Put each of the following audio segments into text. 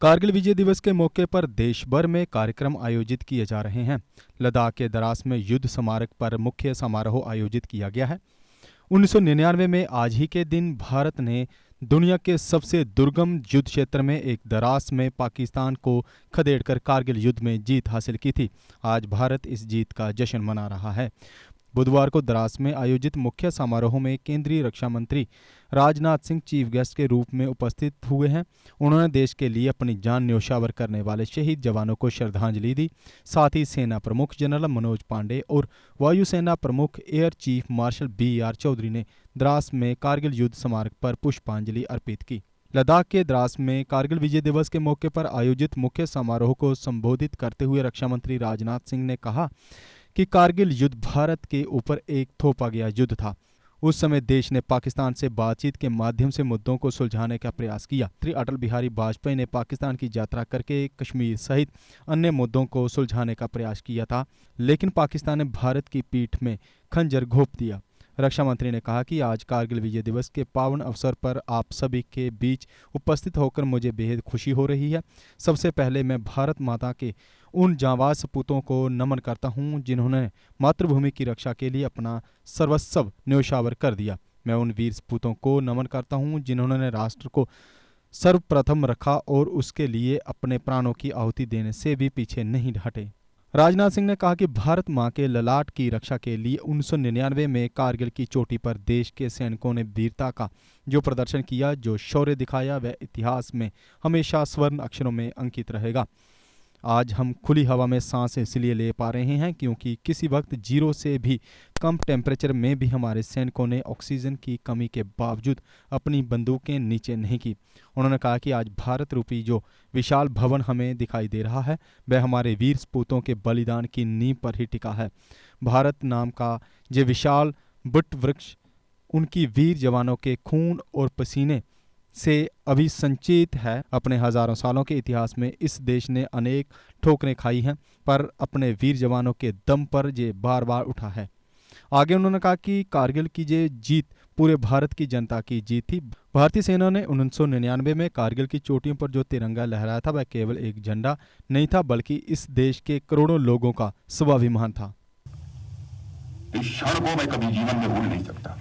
कारगिल विजय दिवस के मौके पर देश भर में कार्यक्रम आयोजित किए जा रहे हैं। लद्दाख के द्रास में युद्ध स्मारक पर मुख्य समारोह आयोजित किया गया है। 1999 में आज ही के दिन भारत ने दुनिया के सबसे दुर्गम युद्ध क्षेत्र में एक द्रास में पाकिस्तान को खदेड़कर कारगिल युद्ध में जीत हासिल की थी। आज भारत इस जीत का जश्न मना रहा है। बुधवार को द्रास में आयोजित मुख्य समारोह में केंद्रीय रक्षा मंत्री राजनाथ सिंह चीफ गेस्ट के रूप में उपस्थित हुए हैं। उन्होंने देश के लिए अपनी जान न्योछावर करने वाले शहीद जवानों को श्रद्धांजलि दी। साथ ही सेना प्रमुख जनरल मनोज पांडे और वायुसेना प्रमुख air chief marshal BR Chaudhary ने द्रास में कारगिल युद्ध स्मारक पर पुष्पांजलि अर्पित की। लद्दाख के द्रास में कारगिल विजय दिवस के मौके पर आयोजित मुख्य समारोह को संबोधित करते हुए रक्षा मंत्री राजनाथ सिंह ने कहा कि कारगिल युद्ध भारत के ऊपर एक थोपा गया युद्ध था। उस समय देश ने पाकिस्तान से बातचीत के माध्यम से मुद्दों को सुलझाने का प्रयास किया। श्री अटल बिहारी वाजपेयी ने पाकिस्तान की यात्रा करके कश्मीर सहित अन्य मुद्दों को सुलझाने का प्रयास किया था, लेकिन पाकिस्तान ने भारत की पीठ में खंजर घोंप दिया। रक्षा मंत्री ने कहा कि आज कारगिल विजय दिवस के पावन अवसर पर आप सभी के बीच उपस्थित होकर मुझे बेहद खुशी हो रही है। सबसे पहले मैं भारत माता के उन जांबाज सपूतों को नमन करता हूं जिन्होंने मातृभूमि की रक्षा के लिए अपना सर्वस्व न्योछावर कर दिया। मैं उन वीर सपूतों को नमन करता हूं जिन्होंने राष्ट्र को सर्वप्रथम रखा और उसके लिए अपने प्राणों की आहुति देने से भी पीछे नहीं हटे। राजनाथ सिंह ने कहा कि भारत मां के ललाट की रक्षा के लिए 1999 में कारगिल की चोटी पर देश के सैनिकों ने वीरता का जो प्रदर्शन किया, जो शौर्य दिखाया, वह इतिहास में हमेशा स्वर्ण अक्षरों में अंकित रहेगा। आज हम खुली हवा में सांस इसलिए ले पा रहे हैं क्योंकि किसी वक्त 0 से भी कम टेम्परेचर में भी हमारे सैनिकों ने ऑक्सीजन की कमी के बावजूद अपनी बंदूकें नीचे नहीं की। उन्होंने कहा कि आज भारत रूपी जो विशाल भवन हमें दिखाई दे रहा है, वह हमारे वीर सपूतों के बलिदान की नींव पर ही टिका है। भारत नाम का ये विशाल वट वृक्ष उनकी वीर जवानों के खून और पसीने से अभिसंचित है। अपने हजारों सालों के इतिहास में इस देश ने अनेक ठोकरें खाई हैं, पर अपने वीर जवानों के दम पर ये बार बार उठा है। आगे उन्होंने कहा कि कारगिल की ये जीत पूरे भारत की जनता की जीत थी। भारतीय सेना ने 1999 में कारगिल की चोटियों पर जो तिरंगा लहराया था, वह केवल एक झंडा नहीं था, बल्कि इस देश के करोड़ों लोगों का स्वाभिमान था। इस क्षण को मैं कभी जीवन में भूल नहीं सकता।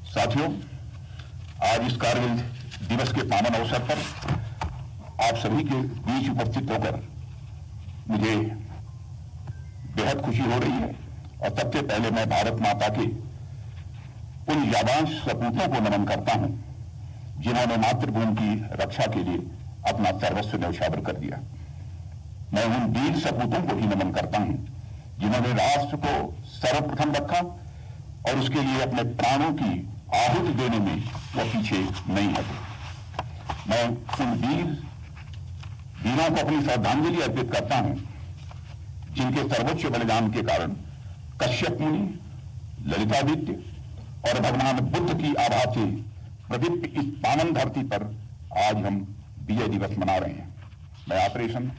साथियों, आज इस कारगिल दिवस के पावन अवसर पर आप सभी के बीच उपस्थित होकर मुझे बेहद खुशी हो रही है। और सबसे पहले मैं भारत माता के उन जाबाज सपूतों को नमन करता हूं जिन्होंने मातृभूमि की रक्षा के लिए अपना सर्वस्व न्योछावर कर दिया। मैं उन वीर सपूतों को भी नमन करता हूं जिन्होंने राष्ट्र को सर्वप्रथम रखा और उसके लिए अपने प्राणों की आहुति देने में वो पीछे नहीं हटे। मैं उन वीरों को अपनी श्रद्धांजलि अर्पित करता हूं जिनके सर्वोच्च बलिदान के कारण कश्यप मुनि, ललितादित्य और भगवान बुद्ध की आभा से प्रदीप्त इस पावन धरती पर आज हम विजय दिवस मना रहे हैं। मैं ऑपरेशन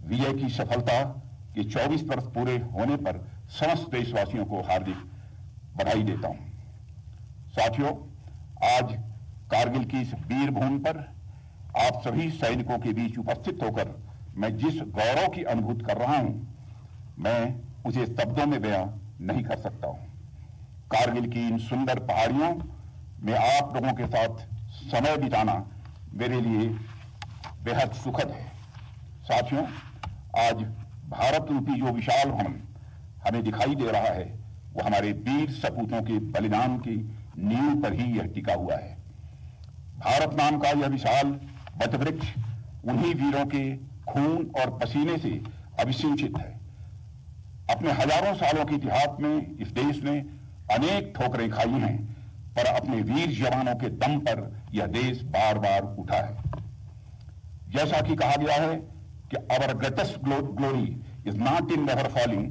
विजय की सफलता के 24 वर्ष पूरे होने पर समस्त देशवासियों को हार्दिक बधाई देता हूं। साथियों, आज कारगिल की इस वीर भूमि पर आप सभी सैनिकों के बीच उपस्थित होकर मैं जिस गौरव की अनुभूति कर रहा हूं, मैं उसे शब्दों में बयां नहीं कर सकता हूं। कारगिल की इन सुंदर पहाड़ियों में आप लोगों के साथ समय बिताना मेरे लिए बेहद सुखद है। साथियों, आज भारत रूपी जो विशाल भवन हमें दिखाई दे रहा है, वो हमारे वीर सपूतों के बलिदान की नींव पर ही यह टिका हुआ है। भारत नाम का यह विशाल वटवृक्ष उन्हीं वीरों के खून और पसीने से अभिसिंचित है। अपने हजारों सालों के इतिहास में इस देश ने अनेक ठोकरें खाई हैं, पर अपने वीर जवानों के दम पर यह देश बार बार उठा है। जैसा कि कहा गया है कि our greatest glory is not in never falling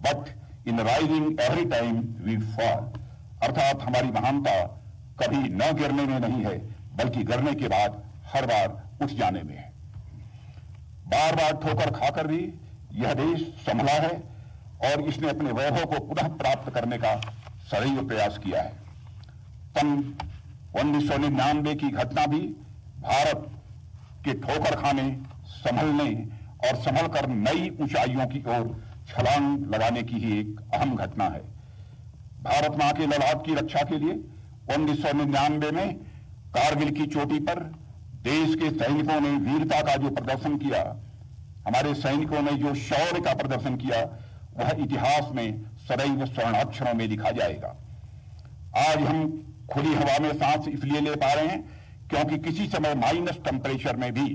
but in rising every time we fall. अर्थात हमारी महानता कभी न गिरने में नहीं है, बल्कि गिरने के बाद हर बार उठ जाने में है। बार बार ठोकर खाकर भी यह देश संभला है और इसने अपने वैभव को पुनः प्राप्त करने का सदैव प्रयास किया है। सन 1999 की घटना भी भारत के ठोकर खाने संभलने और संभल कर नई ऊंचाइयों की ओर छलांग लगाने की ही एक अहम घटना है। भारत मां के ललाट की रक्षा के लिए 1999 में कारगिल की चोटी पर देश के सैनिकों ने वीरता का जो प्रदर्शन किया, हमारे सैनिकों ने जो शौर्य का प्रदर्शन किया, वह इतिहास में सदैव स्वर्णाक्षरों में लिखा जाएगा। आज हम खुली हवा में सांस इसलिए ले पा रहे हैं क्योंकि किसी समय माइनस टेम्परेचर में भी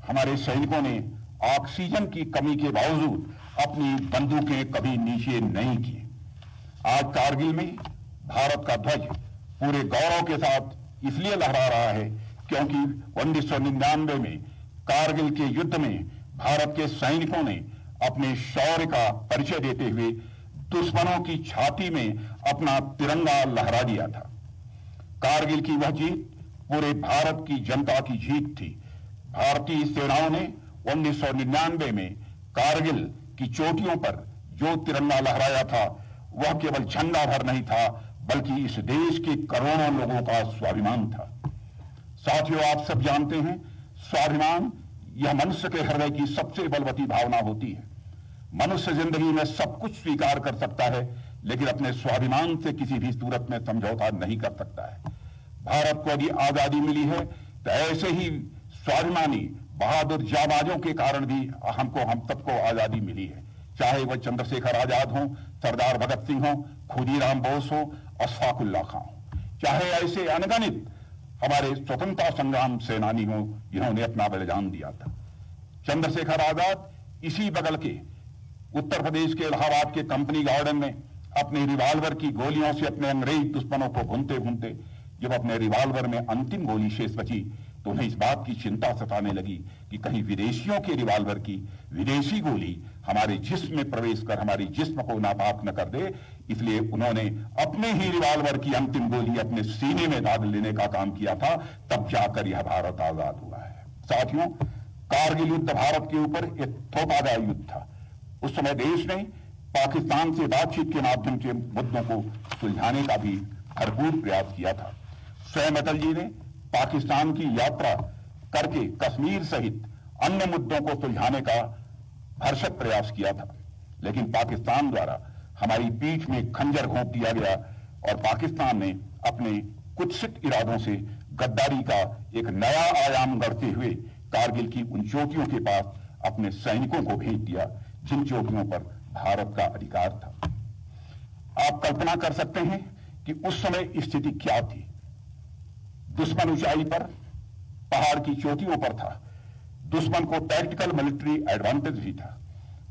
हमारे सैनिकों ने ऑक्सीजन की कमी के बावजूद अपनी बंदूकें कभी नीचे नहीं की। आज कारगिल में भारत का ध्वज पूरे गौरव के साथ इसलिए लहरा रहा है क्योंकि 1999 में कारगिल के युद्ध में भारत के सैनिकों ने अपने शौर्य का परिचय देते हुए दुश्मनों की छाती में अपना तिरंगा लहरा दिया था। कारगिल की वह जीत पूरे भारत की जनता की जीत थी। भारतीय सेनाओं ने 1999 में कारगिल की चोटियों पर जो तिरंगा लहराया था, वह केवल झंडा भर नहीं था, बल्कि इस देश के करोड़ों लोगों का स्वाभिमान था। साथियों, आप सब जानते हैं, स्वाभिमान यह मनुष्य के हृदय की सबसे बलवती भावना होती है। मनुष्य जिंदगी में सब कुछ स्वीकार कर सकता है, लेकिन अपने स्वाभिमान से किसी भी सूरत में समझौता नहीं कर सकता है। भारत को यदि आजादी मिली है तो ऐसे ही स्वाभिमानी बहादुर जाबाजों के कारण भी हम सबको आजादी मिली है। चाहे वह चंद्रशेखर आजाद हो, सरदार भगत सिंह हो, खुदीराम बोस हो, अशफाक उल्लाह खां हो, चाहे ऐसे अनगिनत हमारे स्वतंत्रता संग्राम सेनानी हो जिन्होंने अपना बलिदान दिया था। चंद्रशेखर आजाद इसी बगल के उत्तर प्रदेश के इलाहाबाद के कंपनी गार्डन में अपने रिवाल्वर की गोलियों से अपने अंग्रेज दुश्मनों को भूनते भूनते जब अपने रिवाल्वर में अंतिम गोली शेष बची तो उन्हें इस बात की चिंता सताने लगी कि कहीं विदेशियों के रिवाल्वर की विदेशी गोली हमारे जिस्म में प्रवेश कर हमारी जिस्म को नापाक न कर दे। इसलिए उन्होंने अपने ही रिवाल्वर की अंतिम गोली अपने सीने में दाग लेने का काम किया था। तब जाकर यह भारत आजाद हुआ है। साथियों, कारगिल युद्ध भारत के ऊपर एक थोपादार युद्ध था। उस समय देश ने पाकिस्तान से बातचीत के माध्यम से मुद्दों को सुलझाने का भी भरपूर प्रयास किया था। स्वयं अटल जी ने पाकिस्तान की यात्रा करके कश्मीर सहित अन्य मुद्दों को सुलझाने का भरसक प्रयास किया था, लेकिन पाकिस्तान द्वारा हमारी पीठ में खंजर घोंप दिया गया और पाकिस्तान ने अपने कुत्सित इरादों से गद्दारी का एक नया आयाम गढ़ते हुए कारगिल की उन चोटियों के पास अपने सैनिकों को भेज दिया जिन चोटियों पर भारत का अधिकार था। आप कल्पना कर सकते हैं कि उस समय स्थिति क्या थी। दुश्मन ऊंचाई पर पहाड़ की चोटियों पर था। दुश्मन को टैक्टिकल मिलिट्री एडवांटेज भी था।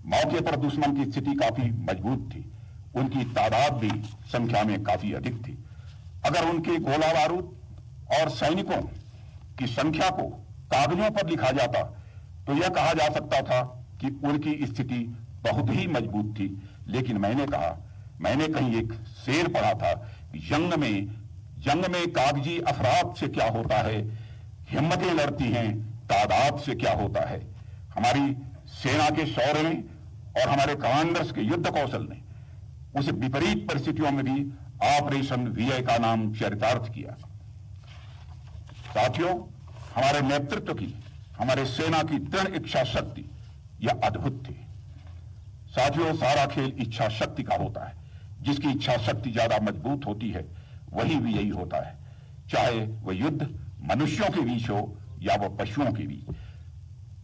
मौके पर दुश्मन की स्थिति काफी मजबूत थी। उनकी तादाद भी संख्या में काफी अधिक थी। अगर उनके गोला बारूद और सैनिकों की संख्या को कागजों पर लिखा जाता तो यह कहा जा सकता था कि उनकी स्थिति बहुत ही मजबूत थी। लेकिन मैंने कहीं एक शेर पढ़ा था कि जंग में कागजी अफराद से क्या होता है, हिम्मतें लड़ती हैं, तादाद से क्या होता है। हमारी सेना के शौर्य ने और हमारे कमांडर्स के युद्ध कौशल ने उस विपरीत परिस्थितियों में भी ऑपरेशन विजय का नाम चरितार्थ किया। साथियों, हमारे नेतृत्व की, हमारे सेना की दृढ़ इच्छा शक्ति यह अद्भुत थी। साथियों, सारा खेल इच्छा शक्ति का होता है। जिसकी इच्छा शक्ति ज्यादा मजबूत होती है वही विजयी होता है, चाहे वह युद्ध मनुष्यों के बीच हो या वह पशुओं के बीच।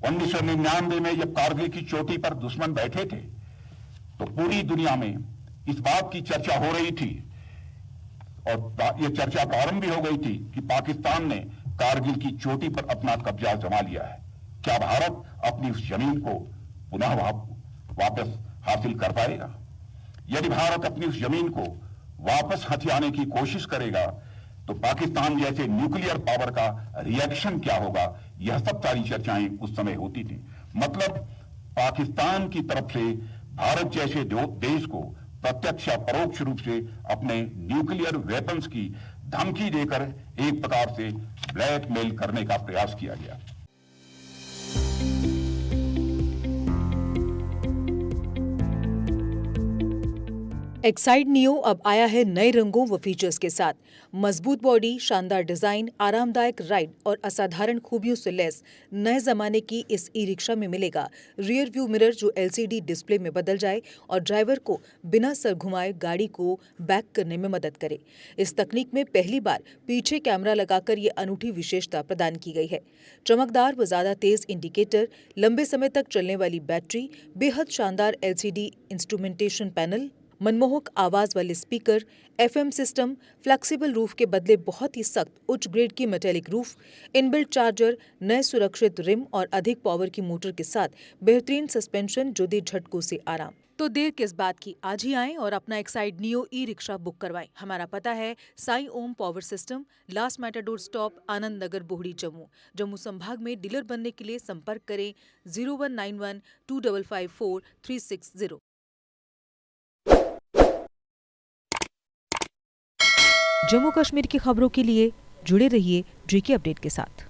1999 में जब कारगिल की चोटी पर दुश्मन बैठे थे तो पूरी दुनिया में इस बात की चर्चा हो रही थी और यह चर्चा प्रारंभ भी हो गई थी कि पाकिस्तान ने कारगिल की चोटी पर अपना कब्जा जमा लिया है। क्या भारत अपनी उस जमीन को पुनः वापस हासिल कर पाएगा? यदि भारत अपनी उस जमीन को वापस हथियाने की कोशिश करेगा तो पाकिस्तान जैसे न्यूक्लियर पावर का रिएक्शन क्या होगा, यह सब सारी चर्चाएं उस समय होती थी। मतलब पाकिस्तान की तरफ से भारत जैसे देश को प्रत्यक्ष या परोक्ष रूप से अपने न्यूक्लियर वेपन्स की धमकी देकर एक प्रकार से ब्लैकमेल करने का प्रयास किया गया। एक्साइड नियो अब आया है नए रंगों व फीचर्स के साथ। मजबूत बॉडी, शानदार डिजाइन, आरामदायक राइड और असाधारण खूबियों से लैस नए जमाने की इस ई रिक्शा में मिलेगा रियर व्यू मिरर जो LCD डिस्प्ले में बदल जाए और ड्राइवर को बिना सर घुमाए गाड़ी को बैक करने में मदद करे। इस तकनीक में पहली बार पीछे कैमरा लगाकर ये अनूठी विशेषता प्रदान की गई है। चमकदार व ज्यादा तेज इंडिकेटर, लंबे समय तक चलने वाली बैटरी, बेहद शानदार LCD इंस्ट्रूमेंटेशन पैनल, मनमोहक आवाज वाले speaker, FM system, flexible roof के बदले बहुत ही सख्त उच्च ग्रेड की मेटेलिक रूफ, इनबिल्ट चार्जर, नए सुरक्षित रिम और अधिक पावर की मोटर के साथ बेहतरीन सस्पेंशन जो दे झटकों से आराम। तो देर किस बात की, आज ही आएं और अपना Exide Neo e rickshaw book करवाएं। हमारा पता है Sai Om power system, last matador stop, Anand Nagar, Bohri, Jammu. Jammu संभाग में डीलर बनने के लिए संपर्क करें 0191 2554 360। जम्मू कश्मीर की खबरों के लिए जुड़े रहिए GK अपडेट के साथ।